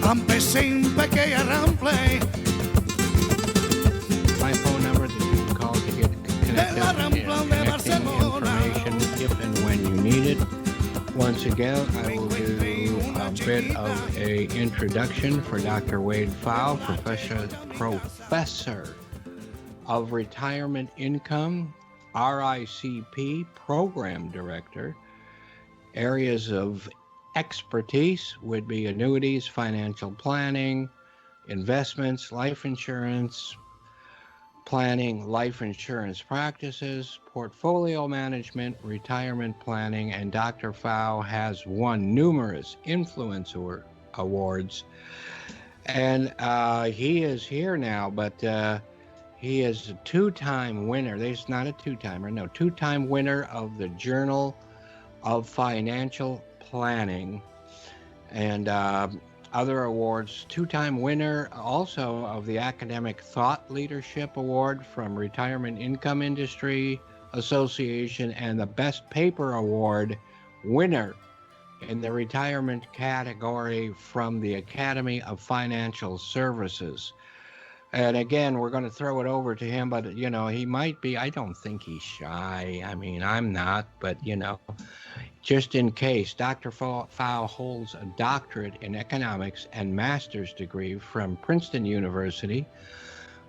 campesín pequeña rample. My phone number that you can call to get connected and connecting information if and when you need it. Once again, I will do a bit of a introduction for Dr. Wade Phau, Professor of Retirement Income, RICP Program Director. Areas of expertise would be annuities, financial planning, investments, life insurance, planning, life insurance practices, portfolio management, retirement planning, and Dr. Phau has won numerous influencer awards. And he is here now, but he is a two-time winner. He's not a two-timer, no, two-time winner of the Journal of Financial Planning and other awards, two-time winner also of the Academic Thought Leadership Award from Retirement Income Industry Association and the Best Paper Award winner in the retirement category from the Academy of Financial Services. And again, we're going to throw it over to him, but, you know, he might be, I don't think he's shy. I mean, I'm not, but, you know, just in case, Dr. Phau holds a doctorate in economics and master's degree from Princeton University,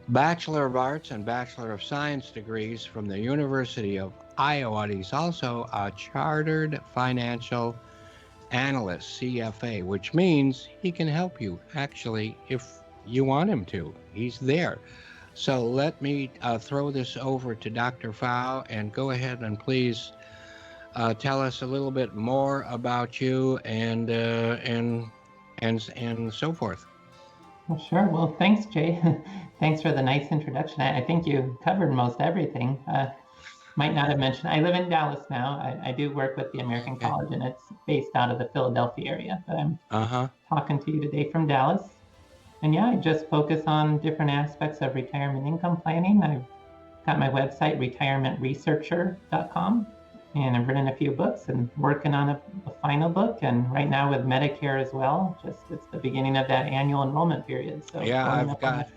Bachelor of Arts and Bachelor of Science degrees from the University of Iowa. He's also a Chartered Financial Analyst, CFA, which means he can help you, actually, if you want him to. He's there. So let me throw this over to Dr. Phau, and go ahead and please tell us a little bit more about you and so forth. Well, sure. Well, thanks, Jay. Thanks for the nice introduction. I think you covered most everything. Might not have mentioned, I live in Dallas now. I do work with the American College, and it's based out of the Philadelphia area, but I'm talking to you today from Dallas. And yeah, I just focus on different aspects of retirement income planning. I've got my website, retirementresearcher.com, and I've written a few books and working on a final book. And right now with Medicare as well, just it's the beginning of that annual enrollment period. So yeah,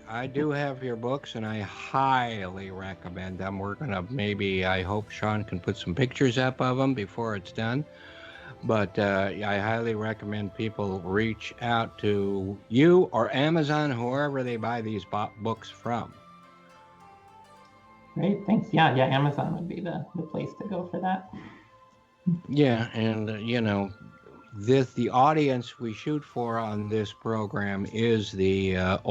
I do have your books, and I highly recommend them. We're gonna I hope Sean can put some pictures up of them before it's done. But I highly recommend people reach out to you or Amazon, whoever they buy these books from. Great, thanks. Yeah, Amazon would be the place to go for that. Yeah, and you know, the audience we shoot for on this program is the I'm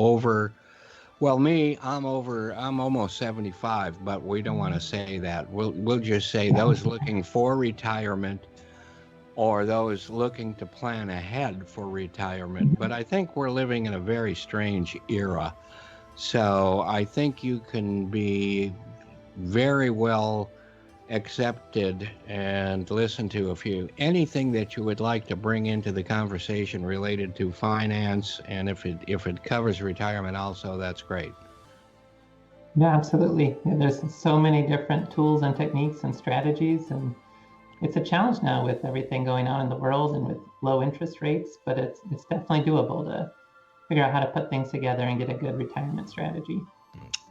almost 75, but we don't want to say that. We'll just say those looking for retirement, or those looking to plan ahead for retirement. But I think we're living in a very strange era. So I think you can be very well accepted and listen to anything that you would like to bring into the conversation related to finance. And if it covers retirement also, that's great. Yeah, absolutely. Yeah, there's so many different tools and techniques and strategies, and it's a challenge now with everything going on in the world and with low interest rates, but it's definitely doable to figure out how to put things together and get a good retirement strategy.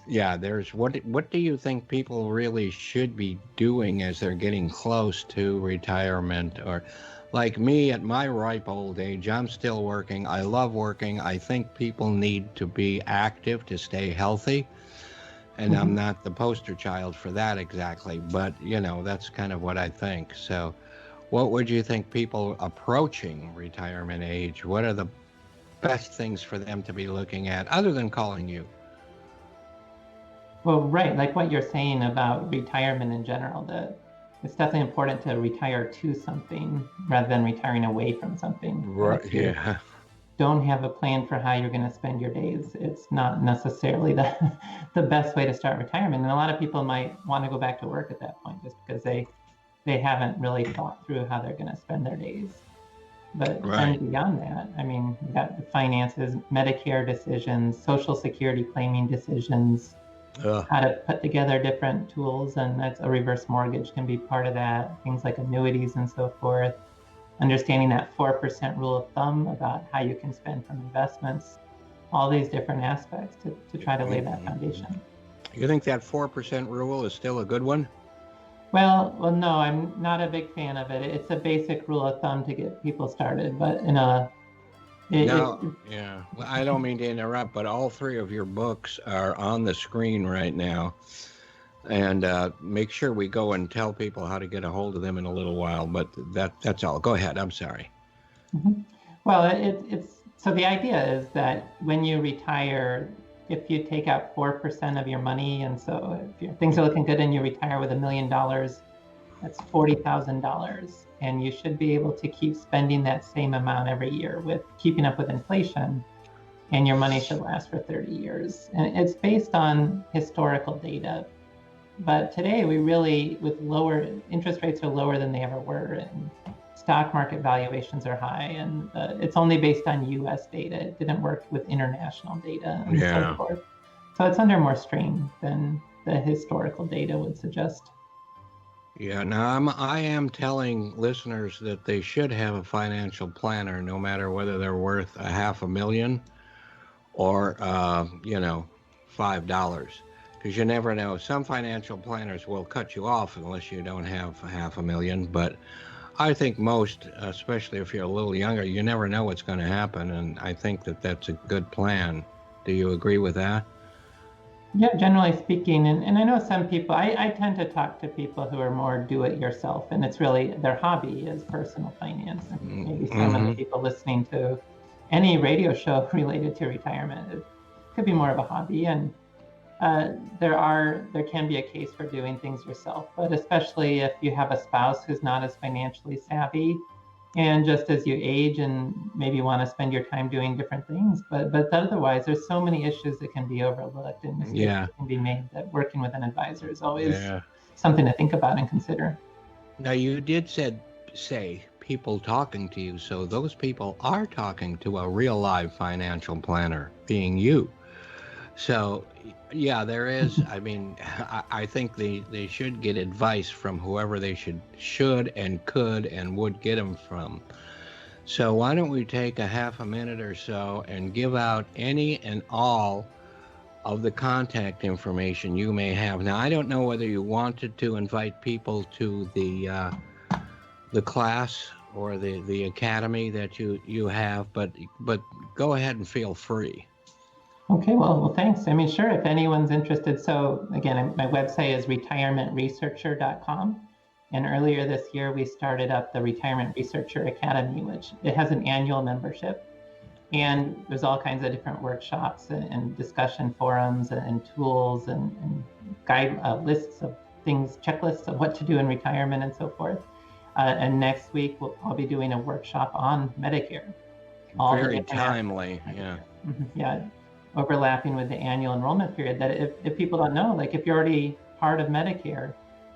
Yeah, what do you think people really should be doing as they're getting close to retirement? Or like me at my ripe old age, I'm still working. I love working. I think people need to be active to stay healthy. And I'm not the poster child for that exactly, but you know, that's kind of what I think. So what would you think people approaching retirement age, what are the best things for them to be looking at other than calling you? Well, right, like what you're saying about retirement in general, that it's definitely important to retire to something rather than retiring away from something. Right, yeah. Don't have a plan for how you're going to spend your days, it's not necessarily the best way to start retirement. And a lot of people might want to go back to work at that point just because they haven't really thought through how they're going to spend their days. But then beyond that, I mean, you've got the finances, Medicare decisions, Social Security claiming decisions, how to put together different tools, and that's a reverse mortgage can be part of that, things like annuities and so forth. understanding that 4% rule of thumb about how you can spend from investments, all these different aspects to try to lay that foundation. You think that 4% rule is still a good one? Well, no, I'm not a big fan of it. It's a basic rule of thumb to get people started, but yeah. Well, I don't mean to interrupt, but all three of your books are on the screen right now. And make sure we go and tell people how to get a hold of them in a little while. But that's all. Go ahead. I'm sorry. Mm-hmm. Well, it's so the idea is that when you retire, if you take out 4% of your money, and so if things are looking good and you retire with $1 million, that's $40,000, and you should be able to keep spending that same amount every year with keeping up with inflation, and your money should last for 30 years. And it's based on historical data. But today we really, with lower interest rates are lower than they ever were, and stock market valuations are high, and it's only based on US data. It didn't work with international data and so forth. So it's under more strain than the historical data would suggest. Yeah, now I am telling listeners that they should have a financial planner, no matter whether they're worth $500,000 or $5, because you never know. Some financial planners will cut you off unless you don't have $500,000, but I think most, especially if you're a little younger, you never know what's going to happen, and I think that that's a good plan. Do you agree with that? Yeah, generally speaking, and I know some people, I tend to talk to people who are more do-it-yourself, and it's really their hobby is personal finance. And maybe some of the people listening to any radio show related to retirement, it could be more of a hobby. And there can be a case for doing things yourself, but especially if you have a spouse who's not as financially savvy, and just as you age and maybe want to spend your time doing different things, but otherwise there's so many issues that can be overlooked and mistakes that can be made, that working with an advisor is always something to think about and consider. Now, you did say people talking to you, so those people are talking to a real live financial planner, being you. So yeah, there is. I mean, I think they should get advice from whoever they should and could and would get them from. So why don't we take a half a minute or so and give out any and all of the contact information you may have. Now, I don't know whether you wanted to invite people to the class or the academy that you have, but go ahead and feel free. Okay, well, thanks. I mean, sure, if anyone's interested. So again, my website is retirementresearcher.com. And earlier this year, we started up the Retirement Researcher Academy, which it has an annual membership. And there's all kinds of different workshops and discussion forums and tools and guide lists of things, checklists of what to do in retirement and so forth. And next week, I'll be doing a workshop on Medicare. Very timely, yeah. Yeah. Overlapping with the annual enrollment period, that if people don't know, like if you're already part of Medicare,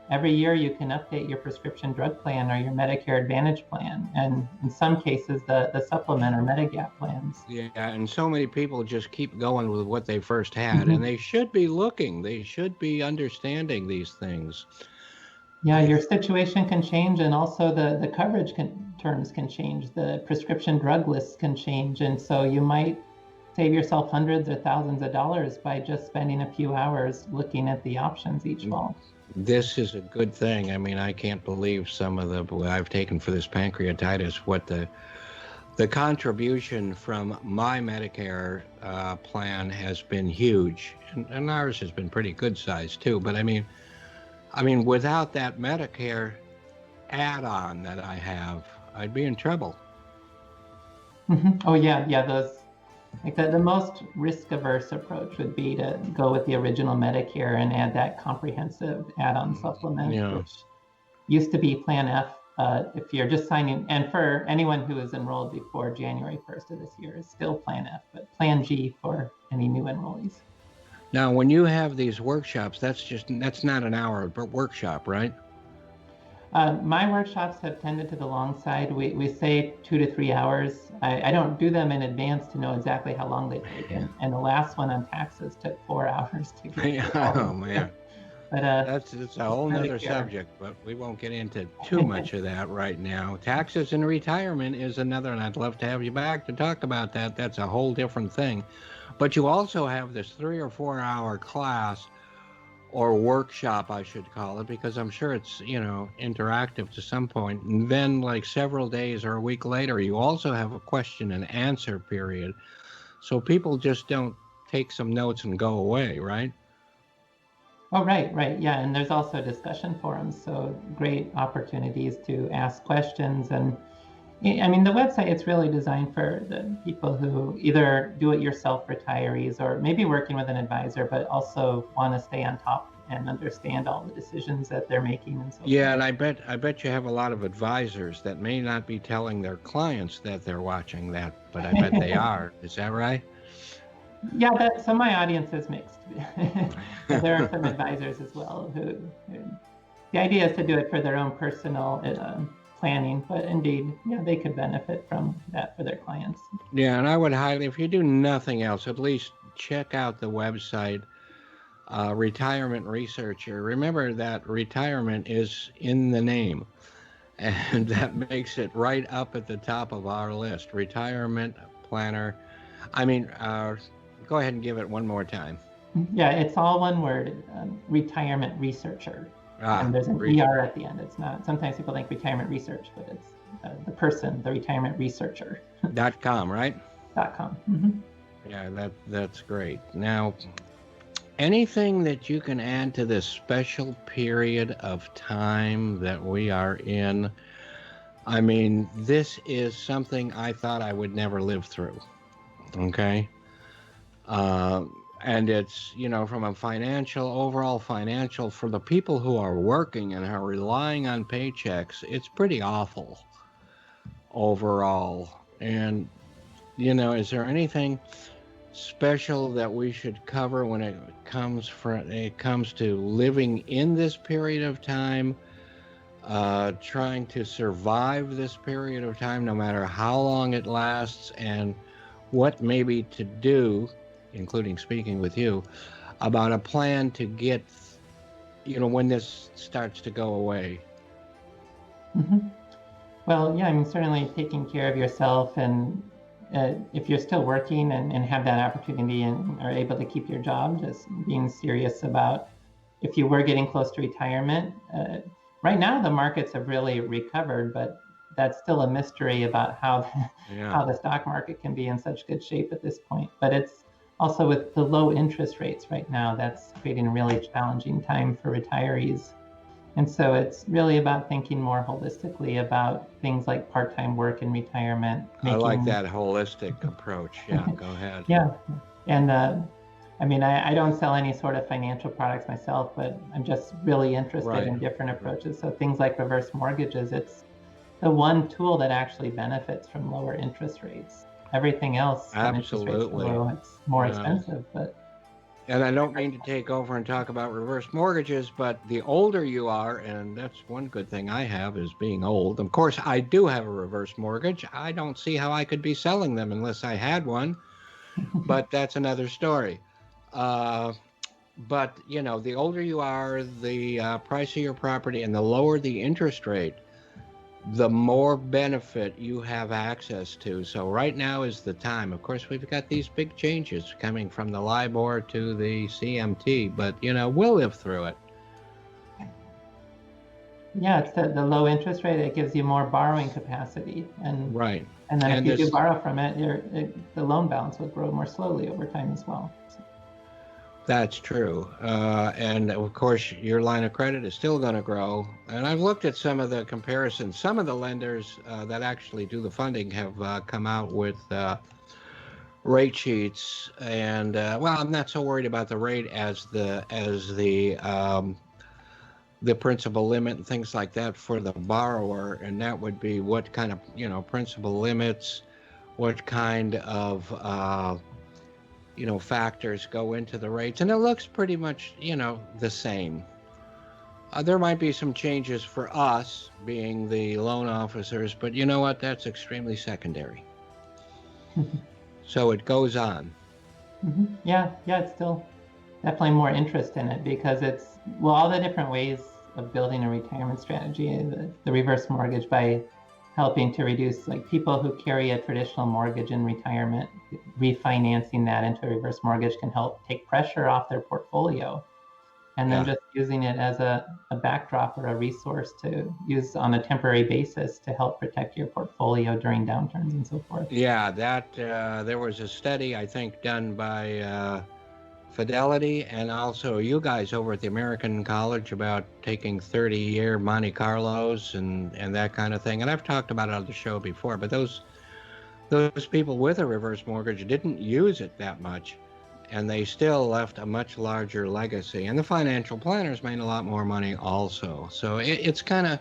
every year you can update your prescription drug plan or your Medicare Advantage plan, and in some cases the supplement or Medigap plans. Yeah, and so many people just keep going with what they first had, and they should be looking, they should be understanding these things. Yeah, your situation can change, and also the coverage terms can change, the prescription drug lists can change, and so you might save yourself hundreds or thousands of dollars by just spending a few hours looking at the options each fall. This is a good thing. I mean, I can't believe some of the I've taken for this pancreatitis, what the contribution from my Medicare plan has been huge, and ours has been pretty good size too. But I mean, without that Medicare add-on that I have, I'd be in trouble. Oh yeah, those. Like the most risk-averse approach would be to go with the original Medicare and add that comprehensive add-on supplement, which used to be Plan F. If you're just signing, and for anyone who is enrolled before January 1st of this year is still Plan F, but Plan G for any new enrollees. Now, when you have these workshops, that's not an hour workshop, right? My workshops have tended to the long side. We say 2 to 3 hours. I don't do them in advance to know exactly how long they take. And the last one on taxes took 4 hours to get. Oh man. But It's a whole nother Medicare. subject, but we won't get into too much of that right now. Taxes and retirement is another, and I'd love to have you back to talk about that. That's a whole different thing. But you also have this 3 or 4 hour class or workshop, I should call it, because I'm sure it's, interactive to some point. And then, like several days or a week later, you also have a question and answer period. So people just don't take some notes and go away, right? Oh, right. Yeah, and there's also discussion forums, so great opportunities to ask questions. And I mean, the website, it's really designed for the people who either do-it-yourself retirees or maybe working with an advisor, but also want to stay on top and understand all the decisions that they're making and so Yeah, forth. and I bet you have a lot of advisors that may not be telling their clients that they're watching that, but I bet they are. Is that right? Yeah, so my audience is mixed. There are some advisors as well who the idea is to do it for their own personal planning, but indeed, yeah, they could benefit from that for their clients. Yeah, and I would highly, if you do nothing else, at least check out the website, Retirement Researcher. Remember that retirement is in the name, and that makes it right up at the top of our list. Retirement Planner. I mean, go ahead and give it one more time. Yeah, it's all one word, Retirement Researcher. And there's an ER at the end. It's not, sometimes people think retirement research, but it's the person, the retirement researcher. .com, right? .com. Mm-hmm. Yeah, that's great. Now, anything that you can add to this special period of time that we are in? I mean, this is something I thought I would never live through. Okay. And it's, from a overall financial, for the people who are working and are relying on paychecks, it's pretty awful overall. And, is there anything special that we should cover when it comes to living in this period of time, trying to survive this period of time, no matter how long it lasts, and what maybe to do, including speaking with you, about a plan to get, when this starts to go away? Mm-hmm. Well, yeah, I mean, certainly taking care of yourself, and if you're still working and have that opportunity and are able to keep your job, just being serious about if you were getting close to retirement. Right now, the markets have really recovered, but that's still a mystery about how the stock market can be in such good shape at this point. But it's also with the low interest rates right now, that's creating a really challenging time for retirees. And so it's really about thinking more holistically about things like part-time work and retirement. I like that holistic approach. Yeah, go ahead. Yeah. And I mean, I don't sell any sort of financial products myself, but I'm just really interested in different approaches. So things like reverse mortgages, it's the one tool that actually benefits from lower interest rates. Everything else, absolutely, low, it's more expensive. And I don't mean to take over and talk about reverse mortgages, but the older you are, and that's one good thing I have is being old. Of course, I do have a reverse mortgage. I don't see how I could be selling them unless I had one, but that's another story. But, the older you are, the price of your property, and the lower the interest rate, the more benefit you have access to. So right now is the time. Of course, we've got these big changes coming from the LIBOR to the CMT, but, we'll live through it. Yeah, it's the low interest rate. It gives you more borrowing capacity. And right. And then if you do borrow from it, the loan balance will grow more slowly over time as well. That's true. And of course, your line of credit is still going to grow. And I've looked at some of the comparisons. Some of the lenders that actually do the funding have come out with rate sheets. And well, I'm not so worried about the rate as the principal limit and things like that for the borrower. And that would be what kind of, principal limits, what kind of factors go into the rates, and it looks pretty much, the same. There might be some changes for us being the loan officers, but you know what? That's extremely secondary. So it goes on. Mm-hmm. Yeah, it's still definitely more interest in it because it's, well, all the different ways of building a retirement strategy, the reverse mortgage by helping to reduce, like people who carry a traditional mortgage in retirement, refinancing that into a reverse mortgage can help take pressure off their portfolio. And then just using it as a backdrop or a resource to use on a temporary basis to help protect your portfolio during downturns and so forth. Yeah, that there was a study, I think, done by Fidelity and also you guys over at the American College about taking 30-year Monte Carlos and that kind of thing. And I've talked about it on the show before, but those people with a reverse mortgage didn't use it that much, and they still left a much larger legacy. And the financial planners made a lot more money also. So it's kind of,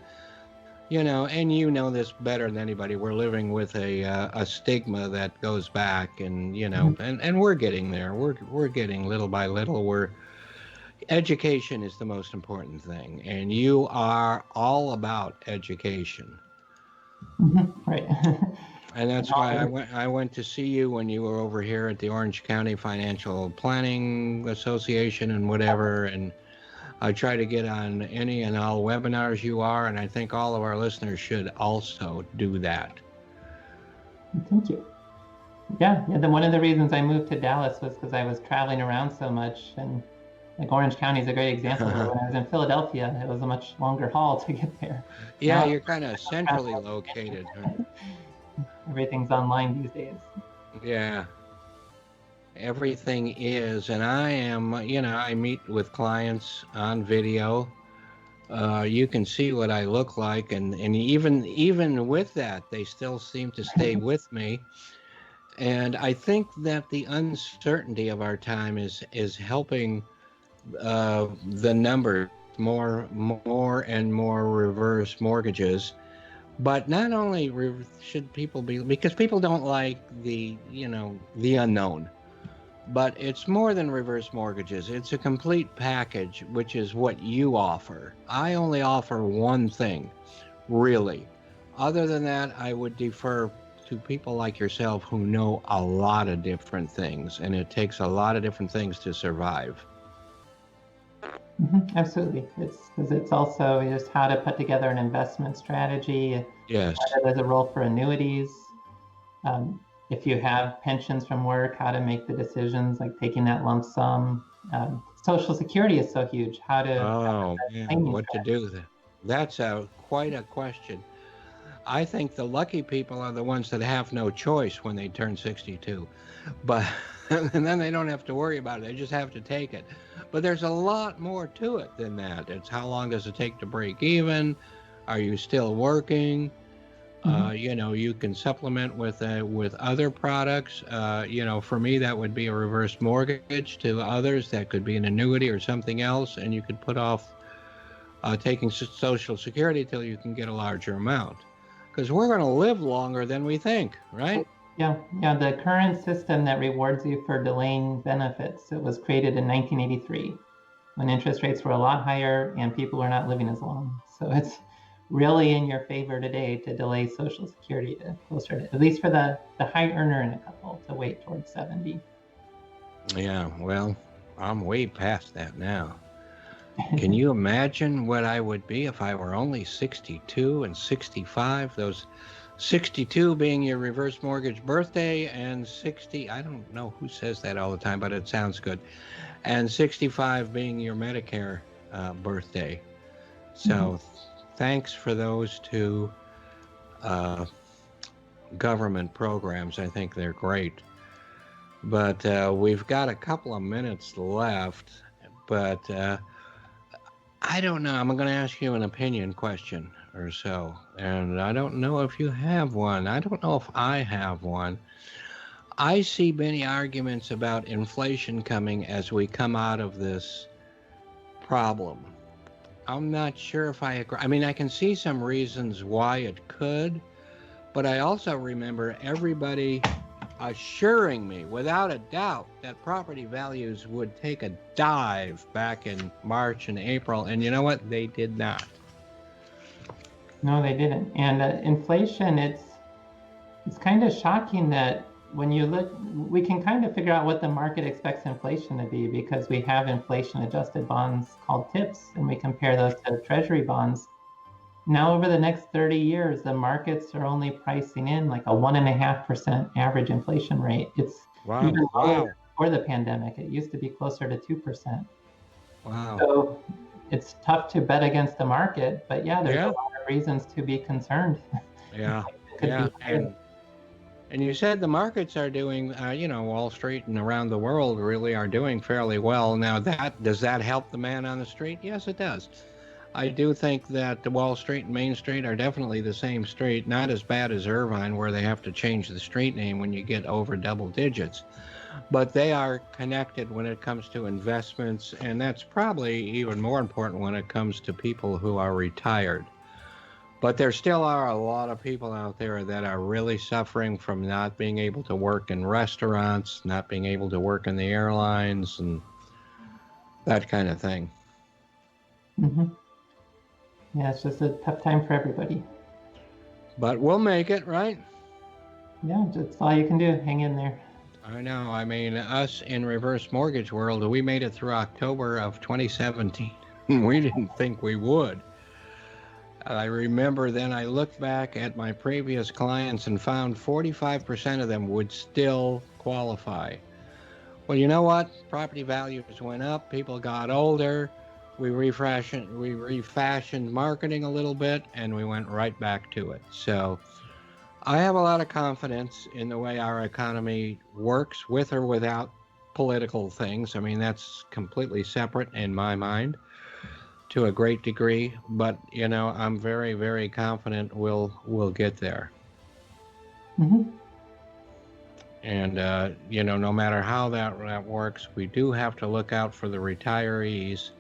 and you know this better than anybody. We're living with a stigma that goes back, and and we're getting there. We're getting little by little. Education is the most important thing, and you are all about education. Right. And that's why I went to see you when you were over here at the Orange County Financial Planning Association and whatever, and I try to get on any and all webinars you are, and I think all of our listeners should also do that. Thank you. Yeah. Then one of the reasons I moved to Dallas was because I was traveling around so much, and like Orange County is a great example. When I was in Philadelphia, it was a much longer haul to get there. Yeah, now, you're kind of centrally located. Huh? Everything's online these days. Yeah. Everything is, and I am, I meet with clients on video. You can see what I look like, and even with that, they still seem to stay with me. And I think that the uncertainty of our time is helping the number more and more reverse mortgages. But not only should people be, because people don't like the unknown. But it's more than reverse mortgages. It's a complete package, which is what you offer. I only offer one thing, really. Other than that, I would defer to people like yourself who know a lot of different things, and it takes a lot of different things to survive. Absolutely. It's also just how to put together an investment strategy. Yes. There's a role for annuities. If you have pensions from work, how to make the decisions, like taking that lump sum. Social Security is so huge. What to do then? That's quite a question. I think the lucky people are the ones that have no choice when they turn 62. But and then they don't have to worry about it. They just have to take it. But there's a lot more to it than that. It's how long does it take to break even? Are you still working? You can supplement with other products. For me, that would be a reverse mortgage. To others, that could be an annuity or something else, and you could put off taking Social Security till you can get a larger amount. Because we're going to live longer than we think, right? Yeah. The current system that rewards you for delaying benefits, it was created in 1983 when interest rates were a lot higher and people were not living as long. So it's really in your favor today to delay Social Security to closer to, at least for the high earner in a couple, to wait towards 70. Yeah, well, I'm way past that now. Can you imagine what I would be if I were only 62 and 65? Those 62 being your reverse mortgage birthday, and 60, I don't know who says that all the time, but it sounds good, and 65 being your Medicare birthday. So thanks for those two government programs. I think they're great. But we've got a couple of minutes left, but I don't know. I'm going to ask you an opinion question or so, and I don't know if you have one. I don't know if I have one. I see many arguments about inflation coming as we come out of this problem. I'm not sure if I agree. I mean, I can see some reasons why it could, but I also remember everybody assuring me without a doubt that property values would take a dive back in March and April, and you know what? They did not. No, they didn't. And inflation, it's kind of shocking that when you look, we can kind of figure out what the market expects inflation to be because we have inflation adjusted bonds called TIPS, and we compare those to treasury bonds. Now, over the next 30 years, the markets are only pricing in like a 1.5% average inflation rate. It's Wow. even Wow. lower before the pandemic. It used to be closer to 2%. Wow. So it's tough to bet against the market, but yeah, there's Yeah. a lot of reasons to be concerned. Yeah. It could Yeah. be higher. And you said the markets are doing, Wall Street and around the world really are doing fairly well. Now, does that help the man on the street? Yes, it does. I do think that the Wall Street and Main Street are definitely the same street, not as bad as Irvine, where they have to change the street name when you get over double digits. But they are connected when it comes to investments, and that's probably even more important when it comes to people who are retired. But there still are a lot of people out there that are really suffering from not being able to work in restaurants, not being able to work in the airlines, and that kind of thing. Mm-hmm. Yeah, it's just a tough time for everybody. But we'll make it, right? Yeah, that's all you can do. Hang in there. I know. I mean, us in reverse mortgage world, we made it through October of 2017. We didn't think we would. I remember then I looked back at my previous clients and found 45% of them would still qualify. Well, you know what? Property values went up. People got older. We refashioned marketing a little bit, and we went right back to it. So I have a lot of confidence in the way our economy works, with or without political things. I mean, that's completely separate in my mind to a great degree, but I'm very, very confident we'll get there. Mm-hmm. And no matter how that works, we do have to look out for the retirees.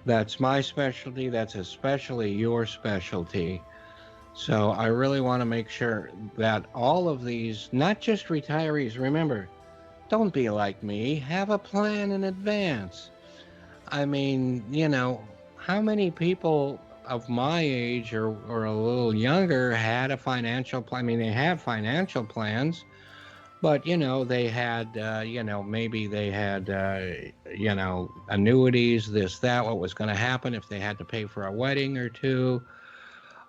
That's my specialty. That's especially your specialty. So I really want to make sure that all of these, not just retirees, remember, don't be like me. Have a plan in advance. I mean, how many people of my age or a little younger had a financial plan? I mean, they have financial plans, but, they had, maybe they had, annuities, this, that, what was going to happen if they had to pay for a wedding or two,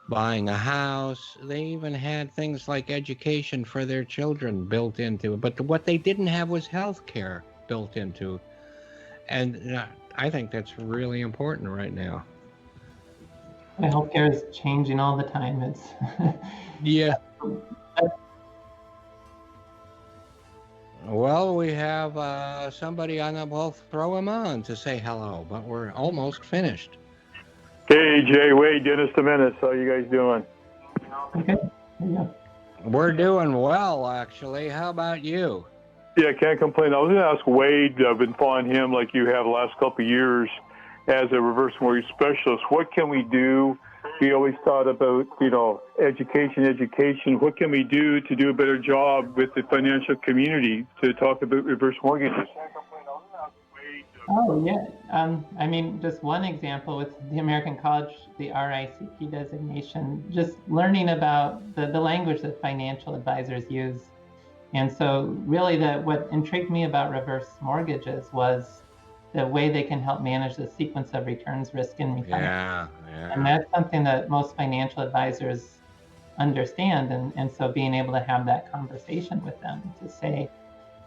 buying a house. They even had things like education for their children built into it. But what they didn't have was health care built into. And I think that's really important right now. Healthcare is changing all the time. It's yeah. Well, we have somebody on the, we'll throw him on to say hello, but we're almost finished. Hey, Jay, Wade, Dennis the Menace. How you guys doing? okay. Yeah. We're doing well, actually. How about you? Yeah, can't complain. I was going to ask Wade. I've been following him like you have the last couple of years as a reverse mortgage specialist. What can we do? We always thought about, education. What can we do to do a better job with the financial community to talk about reverse mortgages? Oh, yeah. I mean, just one example with the American College, the RICP designation, just learning about the language that financial advisors use. And so really what intrigued me about reverse mortgages was the way they can help manage the sequence of returns, risk, and refinance. Yeah. And that's something that most financial advisors understand. And so being able to have that conversation with them to say,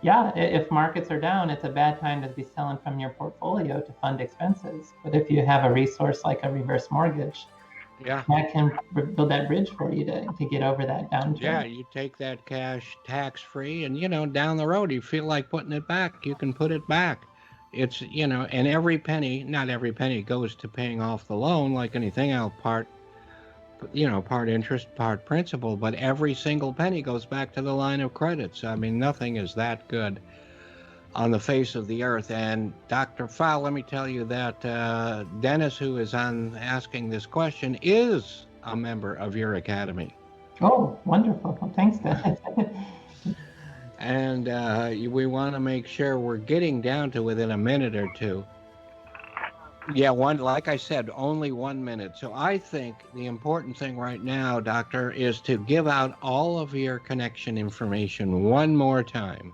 yeah, if markets are down, it's a bad time to be selling from your portfolio to fund expenses. But if you have a resource like a reverse mortgage, that can build that bridge for you to get over that downturn. Yeah, you take that cash tax-free and, down the road, you feel like putting it back, you can put it back. It's, and every penny, not every penny goes to paying off the loan like anything else, part interest, part principal, but every single penny goes back to the line of credit. So, I mean, nothing is that good on the face of the earth. And Dr. Phau, let me tell you that Dennis, who is on asking this question, is a member of your academy. Oh, wonderful. Well, thanks, Dennis. And we want to make sure we're getting down to within a minute or two. Yeah, like I said, only 1 minute. So I think the important thing right now, Doctor, is to give out all of your connection information one more time.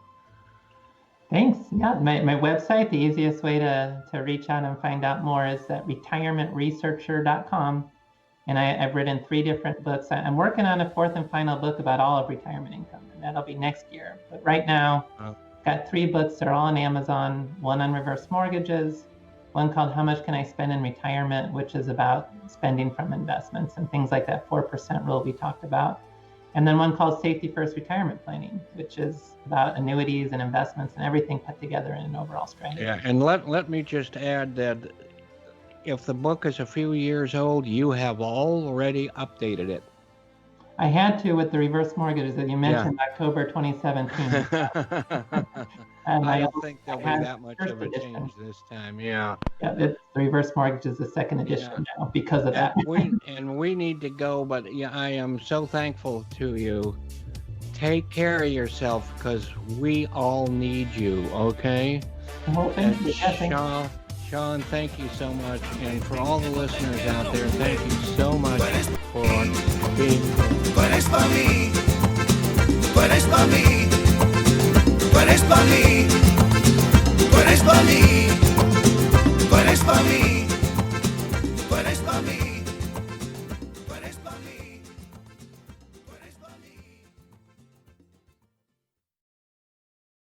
Thanks. Yeah, my website, the easiest way to reach out and find out more is at retirementresearcher.com. And I've written 3 different books. I'm working on a 4th and final book about all of retirement income, and that'll be next year. But right now, got 3 books. They're all on Amazon. One on reverse mortgages, one called How Much Can I Spend in Retirement, which is about spending from investments and things like that 4% rule we talked about. And then one called Safety First Retirement Planning, which is about annuities and investments and everything put together in an overall strategy. Yeah, and let me just add that if the book is a few years old, you have already updated it. I had to with the reverse mortgages that you mentioned, October 2017. And I don't think there'll be that much of a change this time. Yeah. Yeah, the reverse mortgage is the 2nd edition now because of that. We need to go, but yeah, I am so thankful to you. Take care of yourself because we all need you, okay? Well, thank you. Sean, thank you so much. And for all the listeners out there, thank you so much for being here. Tú eres pa' mí, tú eres pa' mí, tú eres pa' mí, tú eres pa' mí, tú eres pa' mí, tú eres pa' mí.